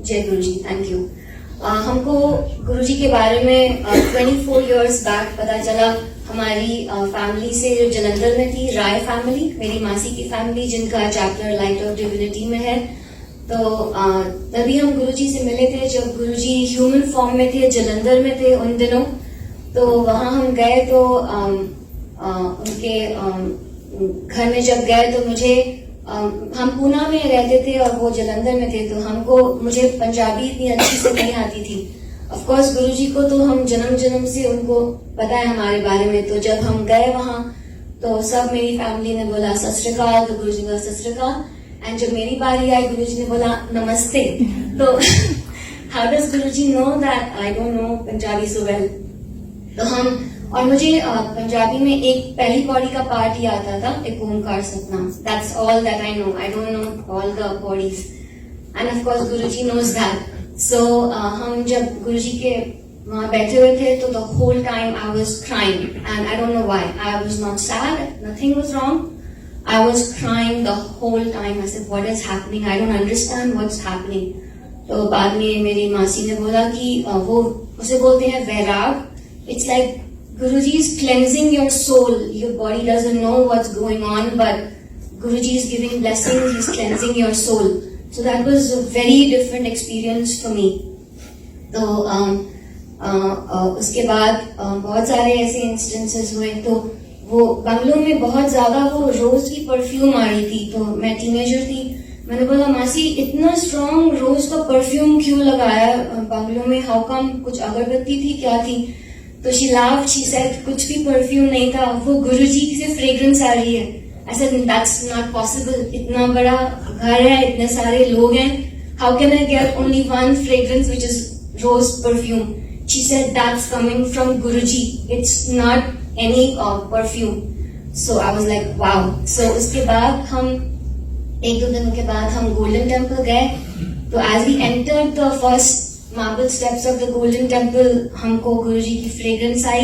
जय गुरुजी, thank you. हमको गुरुजी के बारे में 24 इयर्स बैक पता चला। हमारी फैमिली से जो जलंधर में थी, राय फैमिली, मेरी मासी की फैमिली, जिनका चैप्टर लाइट ऑफ डिविनिटी में है। तो तभी हम गुरुजी से मिले थे जब गुरुजी ह्यूमन फॉर्म में थे, जलंधर में थे उन दिनों। तो वहां हम गए तो उनके घर में जब गए तो हम पूना में रहते थे और वो जलंधर में थे, तो मुझे पंजाबी इतनी अच्छी से नहीं आती थी। ऑफ कोर्स गुरुजी को तो हम जन्म से उनको पता है हमारे बारे में। तो जब हम गए वहां तो सब मेरी फैमिली ने बोला सत श्री अकाल, तो गुरुजी बोला सत श्री अकाल। एंड जब मेरी बारी आई गुरुजी ने बोला नमस्ते। तो how does Guruji know that I don't no Punjabi so well. तो और मुझे पंजाबी में एक पहली पौड़ी का पार्ट ही आता था, एक Onkar Satnam. That's all that I know. I don't know all the पौड़ीज and of course Guruji knows that. So हम जब गुरुजी के वहां बैठे हुए थे तो the whole time I was crying and I don't know why. I was not sad, nothing was wrong, I was crying the whole time. I said what is happening, I don't understand what's happening. तो बाद में मेरी मासी ने बोला कि वो उसे बोलते हैं वैराग। It's like Guruji is cleansing your soul. Your body doesn't know what's going on, but Guruji is giving blessings. He's cleansing your soul. So that was a very different experience for me. तो उसके बाद बहुत सारे ऐसे instances हुए। तो वो बंगलों में बहुत ज्यादा वो रोज की परफ्यूम आ रही थी। तो मैं टीनेजर थी, मैंने बोला मासी इतना स्ट्रॉन्ग रोज का परफ्यूम क्यों लगाया बंगलों में, हाउ कम, कुछ अगरबत्ती थी क्या थी? तो शी लाफ्ड, शी सेड कुछ भी परफ्यूम नहीं था, वो गुरुजी से फ्रेग्रेंस आ रही है। I said that's not possible, इतना बड़ा घर है, इतने सारे लोग हैं, how can I get only one fragrance which is rose perfume? She said that's coming from Guruji, it's not any perfume. So I was like wow. So उसके बाद हम एक दो दिनों के बाद हम गोल्डन टेम्पल गए। तो as we entered the first marble steps of the Golden Temple, हमको गुरुजी की फ्रेग्रेंस आई।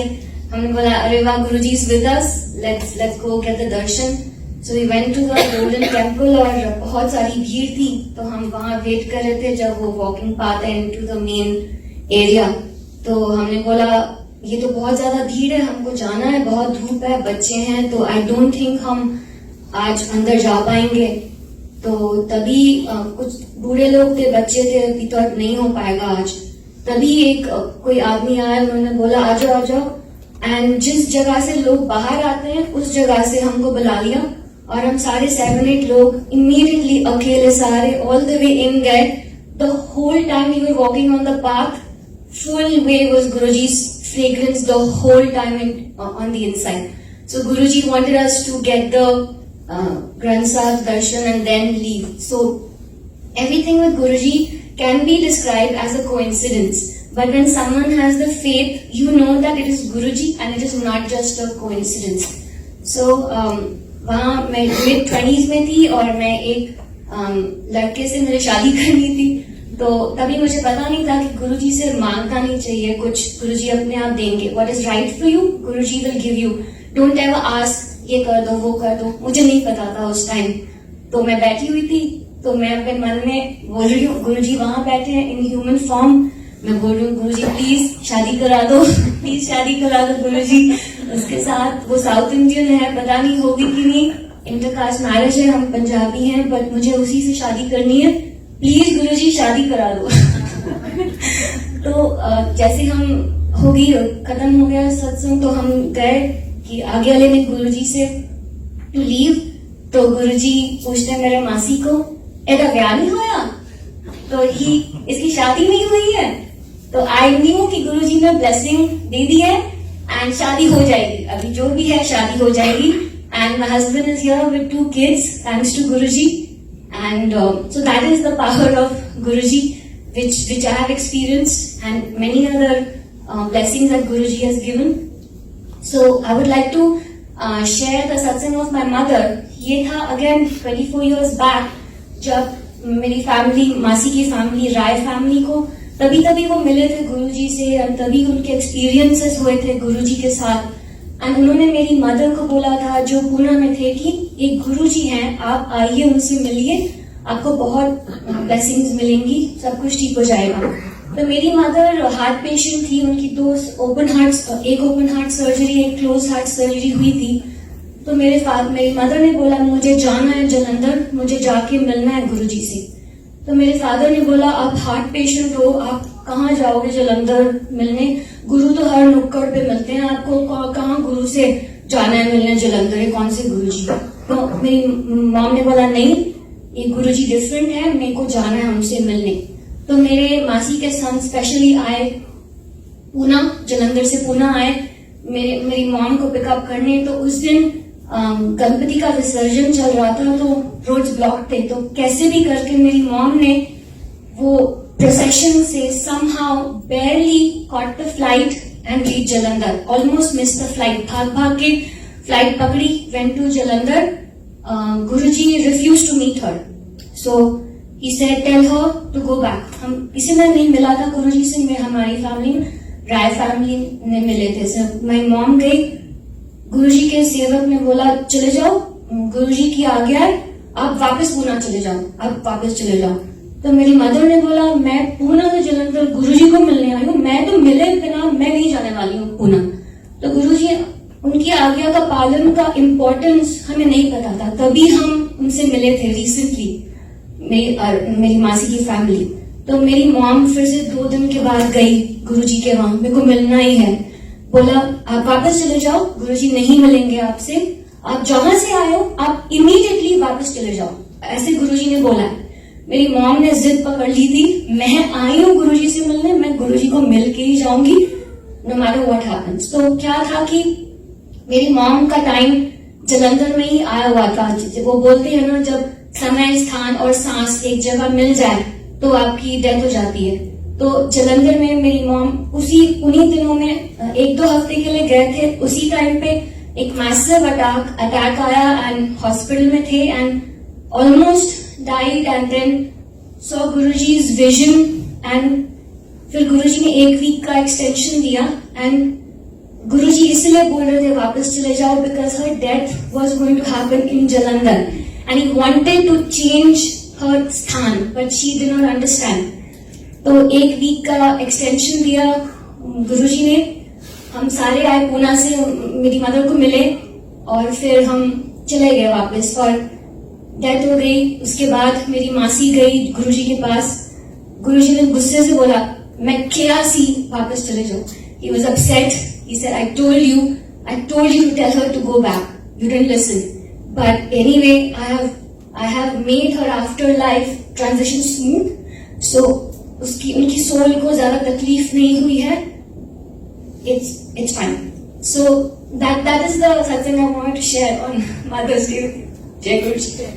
हमने बोला अरे वाह, Guruji is with us, let's go get the darshan. So we went to the Golden Temple और बहुत सारी भीड़ थी। तो हम वहां वेट कर रहे थे जब वो वॉकिंग पाथ है इनटू द मेन एरिया। तो हमने बोला ये तो बहुत ज्यादा भीड़ है, हमको जाना है, बहुत धूप है, बच्चे हैं, तो आई डोंट थिंक हम आज अंदर जा पाएंगे। तो तभी कुछ बूढ़े लोग थे, बच्चे थे, अभी तो नहीं हो पाएगा आज। तभी एक कोई आदमी आया, उन्होंने बोला आ जाओ आ जाओ। एंड जिस जगह से लोग बाहर आते हैं उस जगह से हमको बुला लिया और हम सारे 7-8 लोग इमीडिएटली अकेले सारे ऑल द वे इन गए। The whole time we were walking on the path, full way was गुरुजी's fragrance the whole time on the inside. So Guruji wanted us to get the Granth Sahib darshan and then leave. So everything with Guruji can be described as a coincidence, but when someone has the faith, you know that it is Guruji and it is not just a coincidence. So वहाँ मैं mid-20s में थी और मैं एक लड़के से मुझे शादी करनी थी। तो तभी मुझे पता नहीं था कि गुरुजी से मांगना नहीं चाहिए कुछ, गुरुजी अपने आप देंगे। What is right for you, Guruji will give you. Don't ever ask ये कर दो वो कर दो। मुझे नहीं पता था उस टाइम। तो मैं बैठी हुई थी, तो मैं अपने मन में बोल रही हूँ गुरुजी वहां बैठे हैं इन ह्यूमन फॉर्म। मैं बोल रही हूँ गुरुजी प्लीज शादी करा दो, प्लीज शादी करा दो गुरुजी। उसके साथ वो साउथ इंडियन है, पता नहीं होगी कि नहीं, इंटरकास्ट मैरिज है, हम पंजाबी हैं, बट मुझे उसी से शादी करनी है, प्लीज गुरुजी शादी करा दो। तो जैसे हम होगी खत्म हो गया सत्संग, तो हम गए कि आगे वाले ने गुरुजी से टू लीव। तो गुरुजी पूछते मेरे मासी को एदा ब्याह नहीं होया, तो इसकी शादी नहीं हुई है। तो आई न्यू कि गुरुजी ने ब्लेसिंग दे दी है एंड शादी हो जाएगी, अभी जो भी है शादी हो जाएगी। And my husband is here with 2 kids thanks to Guruji. And so that is the power of Guruji, which I have experienced, and many other blessings that Guruji has given. So I would like to share the satsang of my mother. ये था again 24 years back, जब मेरी family, मासी की family, राय family को तभी वो मिले थे गुरुजी से, और तभी उनके एक्सपीरियंसेस हुए थे गुरुजी के साथ। एंड उन्होंने मेरी मदर को बोला था जो पूना में थे कि एक गुरुजी हैं, आप आइए उनसे मिलिए आपको बहुत ब्लेसिंग्स मिलेंगी, सब कुछ ठीक हो जाएगा। तो मेरी मदर हार्ट पेशेंट थी, उनकी एक ओपन हार्ट सर्जरी, एक क्लोज हार्ट सर्जरी हुई थी। तो मेरी मदर ने बोला मुझे जाना है जलंधर, मुझे जाके मिलना है गुरुजी से। तो मेरे फादर ने बोला आप हार्ट पेशेंट हो, आप कहाँ जाओगे जलंधर मिलने, गुरु तो हर नुक्कड़ पे मिलते हैं, आपको कहाँ गुरु से जाना है मिलने जलंधर, ये कौन से गुरुजी। तो मेरी मॉम ने बोला नहीं, ये गुरुजी डिफरेंट है, मेरे को जाना है उनसे मिलने। तो मेरे मासी के सन स्पेशली आए पूना, जलंधर से पूना आए मेरी मॉम को पिकअप करने। तो उस दिन गणपति का विसर्जन चल रहा था, तो रोड्स ब्लॉक थे। तो कैसे भी करके मेरी मॉम ने वो प्रोसेशन से somehow barely caught the flight and reached Jalandhar, almost missed the flight, भाग के फ्लाइट पकड़ी, went to Jalandhar. Guruji refused to meet her, so he said tell her to go back. हम किसी ने नहीं मिला था गुरुजी से, हमारी फैमिली राय फैमिली ने मिले थे सब। मेरी मॉम गई, गुरुजी के सेवक ने बोला चले जाओ, गुरुजी की आज्ञा है, आप वापस पूना चले जाओ, आप वापस चले जाओ। तो मेरी मदर ने बोला मैं पूना से जलंधर गुरुजी को मिलने आई हूँ, मैं तो मिले बिना मैं नहीं जाने वाली हूँ पूना। तो गुरुजी उनकी आज्ञा का पालन का इम्पोर्टेंस हमें नहीं पता था, तभी हम उनसे मिले थे रिसेंटली, मेरी मासी की फैमिली। तो मेरी मॉम फिर से 2 दिन के बाद गई गुरुजी के वहां, मेरे को मिलना ही है। बोला आप वापस चले जाओ, गुरुजी नहीं मिलेंगे आपसे, आप जहां से आए हो आप इमीडिएटली वापस चले जाओ, ऐसे गुरुजी ने बोला है। मेरी मॉम ने जिद पकड़ ली थी, मैं आई हूँ गुरुजी से मिलने, मैं गुरुजी को मिल के ही जाऊंगी नो मैटर व्हाट हैपेंस। तो क्या था कि मेरी मॉम का टाइम जलंधर में ही आया हुआ था। वो बोलते हैं ना जब समय स्थान और सांस एक जगह मिल जाए तो आपकी डेथ हो जाती है। तो जलंधर में मेरी मॉम उन्हीं दिनों में 1-2 हफ्ते के लिए गए थे। उसी टाइम पे एक मैसिव अटैक आया एंड हॉस्पिटल में थे and almost died and then saw Guruji's vision and फिर गुरुजी ने 1 वीक का एक्सटेंशन दिया एंड गुरुजी इसलिए बोल रहे थे वापस चले जाओ because her death was going to happen in Jalandhar and he wanted to change her स्थान but she did not understand. तो 1 वीक का एक्सटेंशन दिया गुरुजी ने, हम सारे आए पूना से, मेरी मदर को मिले और फिर हम चले गए वापस और डेथ हो गई। उसके बाद मेरी मासी गई गुरुजी के पास, गुरुजी ने गुस्से से बोला मैं क्या सी वापस चले जाओ। He was upset. He said, I told you to tell her to go back. You didn't listen. But anyway, I have made her afterlife transition smooth. So उनकी सोल को ज्यादा तकलीफ नहीं हुई है. It's fine. So that is the thing I wanted to share on Mother's Day. Jai Guruji.